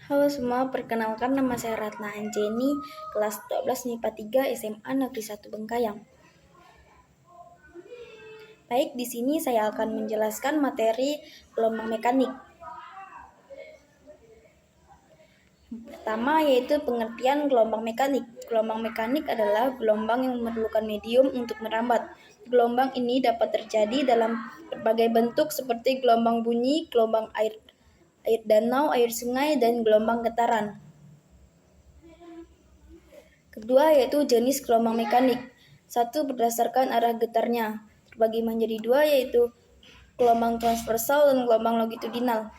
Halo semua, perkenalkan nama saya Ratna Anjeni, kelas 12 MIPA 3 SMA Negeri 1 Bengkayang. Baik, di sini saya akan menjelaskan materi gelombang mekanik. Pertama yaitu pengertian gelombang mekanik. Gelombang mekanik adalah gelombang yang memerlukan medium untuk merambat. Gelombang ini dapat terjadi dalam berbagai bentuk seperti gelombang bunyi, gelombang air danau, air sungai, dan gelombang getaran. Kedua yaitu jenis gelombang mekanik. Satu berdasarkan arah getarnya, terbagi menjadi dua yaitu gelombang transversal dan gelombang longitudinal.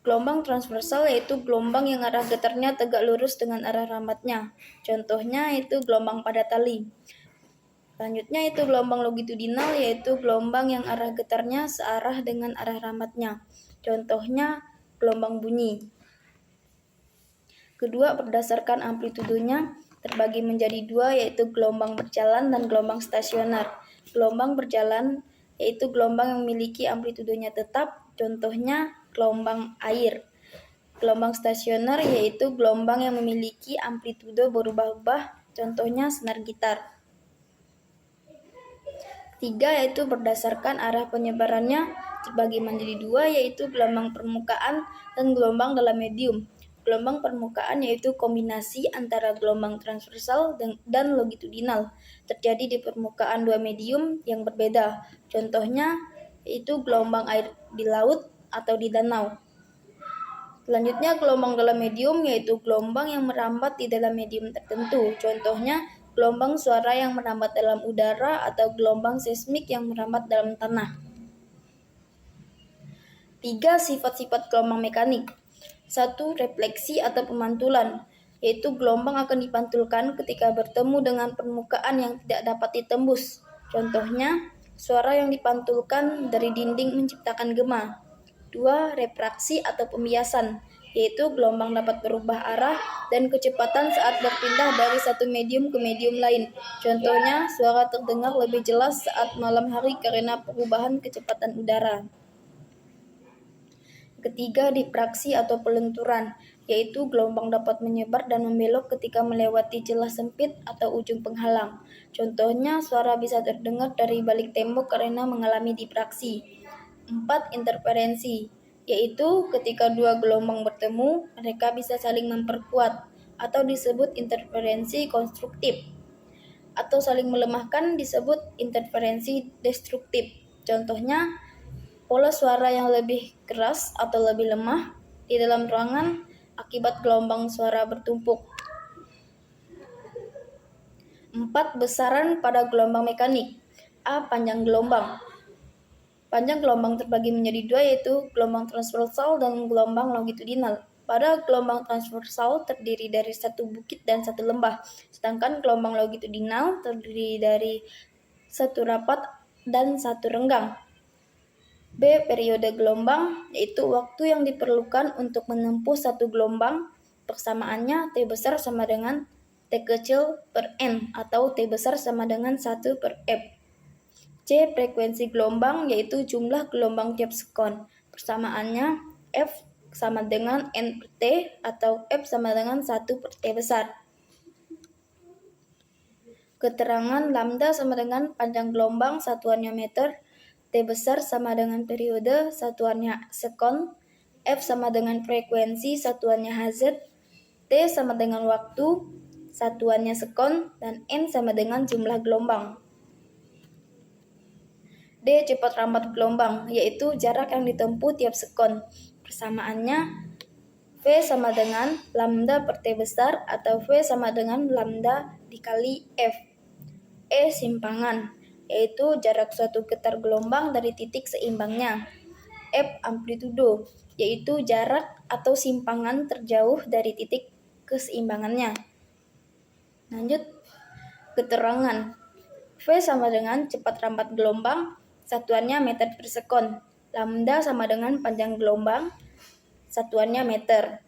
Gelombang transversal yaitu gelombang yang arah getarnya tegak lurus dengan arah rambatnya. Contohnya yaitu gelombang pada tali. Selanjutnya itu gelombang longitudinal yaitu gelombang yang arah getarnya searah dengan arah rambatnya. Contohnya gelombang bunyi. Kedua berdasarkan amplitudenya terbagi menjadi dua yaitu gelombang berjalan dan gelombang stasioner. Gelombang berjalan yaitu gelombang yang memiliki amplitudenya tetap, contohnya gelombang air. Gelombang stasioner yaitu gelombang yang memiliki amplitudo berubah-ubah, contohnya senar gitar. Tiga yaitu berdasarkan arah penyebarannya terbagi menjadi dua yaitu gelombang permukaan dan gelombang dalam medium. Gelombang permukaan yaitu kombinasi antara gelombang transversal dan longitudinal terjadi di permukaan dua medium yang berbeda. Contohnya yaitu gelombang air di laut atau di danau. Selanjutnya gelombang dalam medium yaitu gelombang yang merambat di dalam medium tertentu. Contohnya gelombang suara yang merambat dalam udara atau gelombang seismik yang merambat dalam tanah. 3. Sifat-sifat gelombang mekanik. 1. Refleksi atau pemantulan, yaitu gelombang akan dipantulkan ketika bertemu dengan permukaan yang tidak dapat ditembus. Contohnya, suara yang dipantulkan dari dinding menciptakan gema. 2. Refraksi atau pembiasan, yaitu gelombang dapat berubah arah dan kecepatan saat berpindah dari satu medium ke medium lain. Contohnya, suara terdengar lebih jelas saat malam hari karena perubahan kecepatan udara. Ketiga, difraksi atau pelenturan, yaitu gelombang dapat menyebar dan membelok ketika melewati celah sempit atau ujung penghalang. Contohnya, suara bisa terdengar dari balik tembok karena mengalami difraksi. 4. Interferensi, yaitu ketika dua gelombang bertemu, mereka bisa saling memperkuat atau disebut interferensi konstruktif, atau saling melemahkan disebut interferensi destruktif. Contohnya, pola suara yang lebih keras atau lebih lemah di dalam ruangan akibat gelombang suara bertumpuk. 4. Besaran pada gelombang mekanik. A. Panjang gelombang. Panjang gelombang terbagi menjadi dua yaitu gelombang transversal dan gelombang longitudinal. Pada gelombang transversal terdiri dari satu bukit dan satu lembah, sedangkan gelombang longitudinal terdiri dari satu rapat dan satu renggang. B. Periode gelombang, yaitu waktu yang diperlukan untuk menempuh satu gelombang. Persamaannya T besar sama dengan T kecil per N atau T besar sama dengan 1 per F. C. Frekuensi gelombang, yaitu jumlah gelombang tiap sekon. Persamaannya F sama dengan N per T atau F sama dengan 1 per T besar. Keterangan lambda sama dengan panjang gelombang, satuannya meter. T besar sama dengan periode, satuannya sekon. F sama dengan frekuensi, satuannya Hz. T sama dengan waktu, satuannya sekon. Dan N sama dengan jumlah gelombang. D. Cepat rambat gelombang, yaitu jarak yang ditempuh tiap sekon. Persamaannya V sama dengan lambda per T besar atau V sama dengan lambda dikali F. E. Simpangan, yaitu jarak suatu getar gelombang dari titik seimbangnya. F. Amplitudo, yaitu jarak atau simpangan terjauh dari titik keseimbangannya. Lanjut, keterangan. V sama dengan cepat rambat gelombang, satuannya meter per sekon. Lambda sama dengan panjang gelombang, satuannya meter.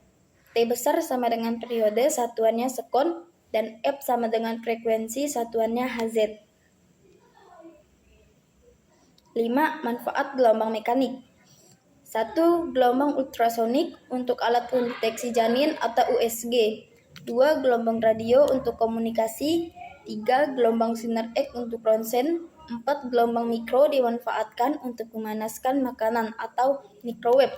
T besar sama dengan periode, satuannya sekon. Dan F sama dengan frekuensi, satuannya Hz. 5. Manfaat gelombang mekanik. 1. Gelombang ultrasonik untuk alat pendeteksi janin atau USG. 2. Gelombang radio untuk komunikasi. 3. Gelombang sinar X untuk ronsen. 4. Gelombang mikro dimanfaatkan untuk memanaskan makanan atau microwave.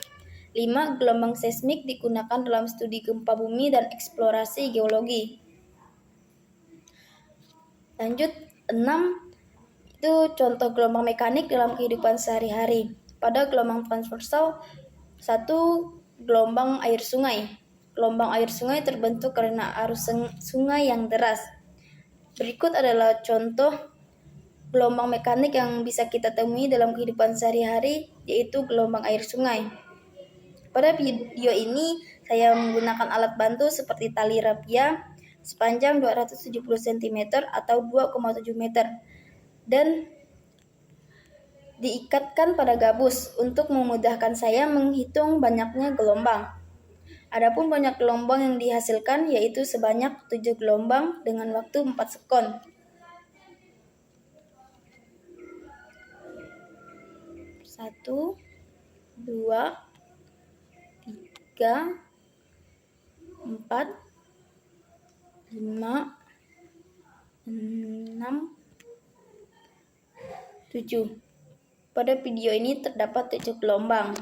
5. Gelombang seismik digunakan dalam studi gempa bumi dan eksplorasi geologi. Lanjut, 6. Itu contoh gelombang mekanik dalam kehidupan sehari-hari. Pada gelombang transversal, 1. Gelombang air sungai. Gelombang air sungai terbentuk karena arus sungai yang deras. Berikut adalah contoh gelombang mekanik yang bisa kita temui dalam kehidupan sehari-hari, yaitu gelombang air sungai. Pada video ini, saya menggunakan alat bantu seperti tali rapia sepanjang 270 cm atau 2,7 meter dan diikatkan pada gabus untuk memudahkan saya menghitung banyaknya gelombang. Adapun banyak gelombang yang dihasilkan yaitu sebanyak 7 gelombang dengan waktu 4 sekon. 1, 2, 3, 4, 5, 6, 7. Pada video ini terdapat 7 gelombang.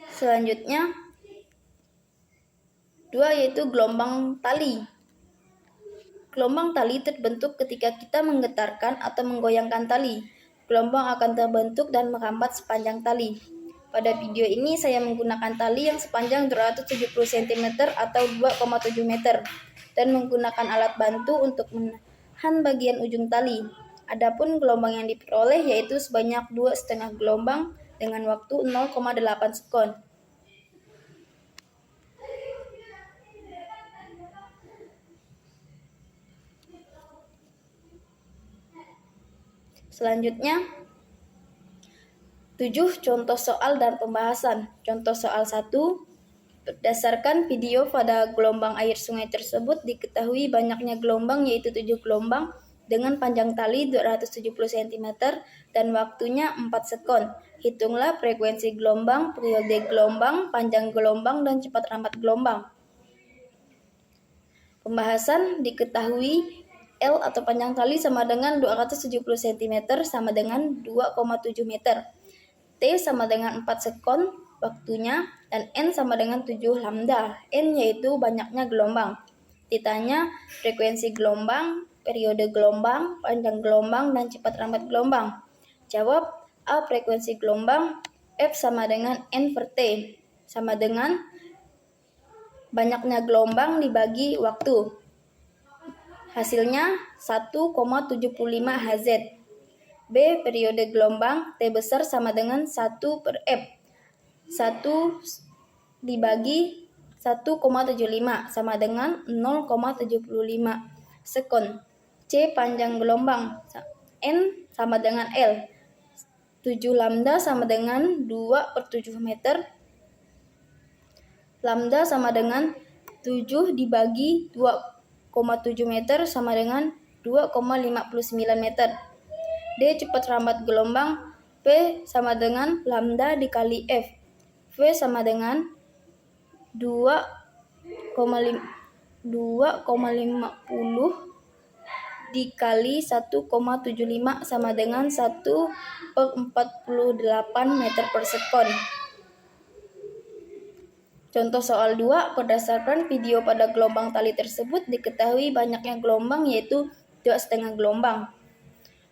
Selanjutnya, 2 yaitu gelombang tali. Gelombang tali terbentuk ketika kita menggetarkan atau menggoyangkan tali. Gelombang akan terbentuk dan merambat sepanjang tali. Pada video ini saya menggunakan tali yang sepanjang 270 cm atau 2,7 meter dan menggunakan alat bantu untuk menahan bagian ujung tali. Adapun gelombang yang diperoleh yaitu sebanyak 2,5 gelombang dengan waktu 0,8 sekon. Selanjutnya, 7 contoh soal dan pembahasan. Contoh soal 1. Berdasarkan video pada gelombang air sungai tersebut diketahui banyaknya gelombang yaitu 7 gelombang dengan panjang tali 270 cm dan waktunya 4 sekon. Hitunglah frekuensi gelombang, periode gelombang, panjang gelombang, dan cepat rambat gelombang. Pembahasan diketahui L atau panjang tali sama dengan 270 cm sama dengan 2,7 meter. T sama dengan 4 sekon waktunya dan N sama dengan 7 lambda. N yaitu banyaknya gelombang. Ditanya frekuensi gelombang, periode gelombang, panjang gelombang, dan cepat rambat gelombang. Jawab A frekuensi gelombang, F sama dengan N per T sama dengan banyaknya gelombang dibagi waktu. Hasilnya 1,75 Hz. B periode gelombang, T besar sama dengan 1 per F. 1 dibagi 1,75 sama dengan 0,75 sekon. C panjang gelombang, N sama dengan L. 7 lambda sama dengan 2 per 7 meter. Lambda sama dengan 7 dibagi 2,7 meter sama dengan 2,59 meter. D cepat rambat gelombang, P sama dengan lambda dikali F. V sama dengan 2,50 dikali 1,75 sama dengan 1 per 48 meter per sekon. Contoh soal 2, berdasarkan video pada gelombang tali tersebut diketahui banyaknya gelombang yaitu 2,5 gelombang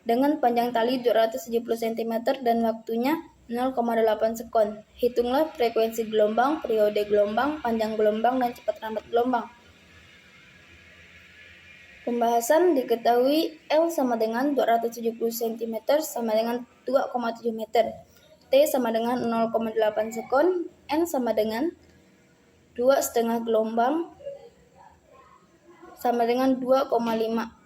dengan panjang tali 270 cm dan waktunya 0,8 sekon. Hitunglah frekuensi gelombang, periode gelombang, panjang gelombang, dan cepat rambat gelombang. Pembahasan diketahui L sama dengan 270 cm sama dengan 2,7 meter. T sama dengan 0,8 sekon. N sama dengan 2,5 gelombang sama dengan 2,5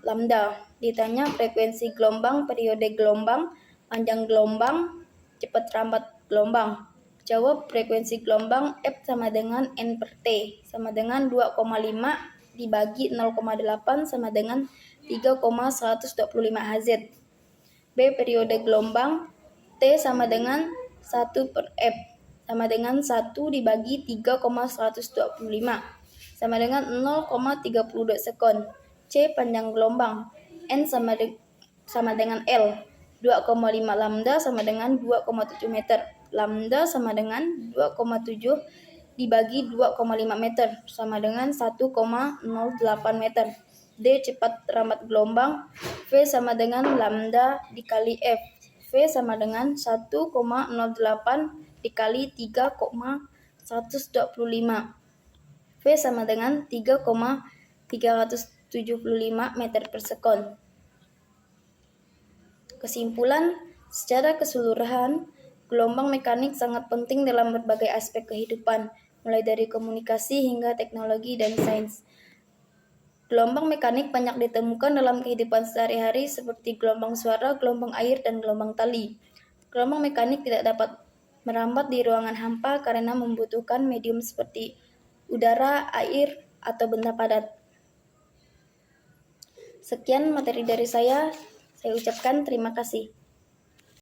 lambda. Ditanya frekuensi gelombang, periode gelombang, panjang gelombang, cepat rambat gelombang. Jawab frekuensi gelombang F sama dengan N per T sama dengan 2,5 dibagi 0,8 sama dengan 3,125 Hz. B periode gelombang, T sama dengan 1 per F sama dengan 1 dibagi 3,125 sama dengan 0,32 sekon. C panjang gelombang. N sama dengan L. 2,5 lambda sama dengan 2,7 meter. Lambda sama dengan 2,7 dibagi 2,5 meter sama dengan 1,08 meter. D cepat rambat gelombang. V sama dengan lambda dikali F. V sama dengan 1,08 dikali 3,125. V sama dengan 3,375 meter per sekon. Kesimpulan, secara keseluruhan, gelombang mekanik sangat penting dalam berbagai aspek kehidupan, mulai dari komunikasi hingga teknologi dan sains. Gelombang mekanik banyak ditemukan dalam kehidupan sehari-hari seperti gelombang suara, gelombang air, dan gelombang tali. Gelombang mekanik tidak dapat merambat di ruangan hampa karena membutuhkan medium seperti udara, air, atau benda padat. Sekian materi dari saya ucapkan terima kasih.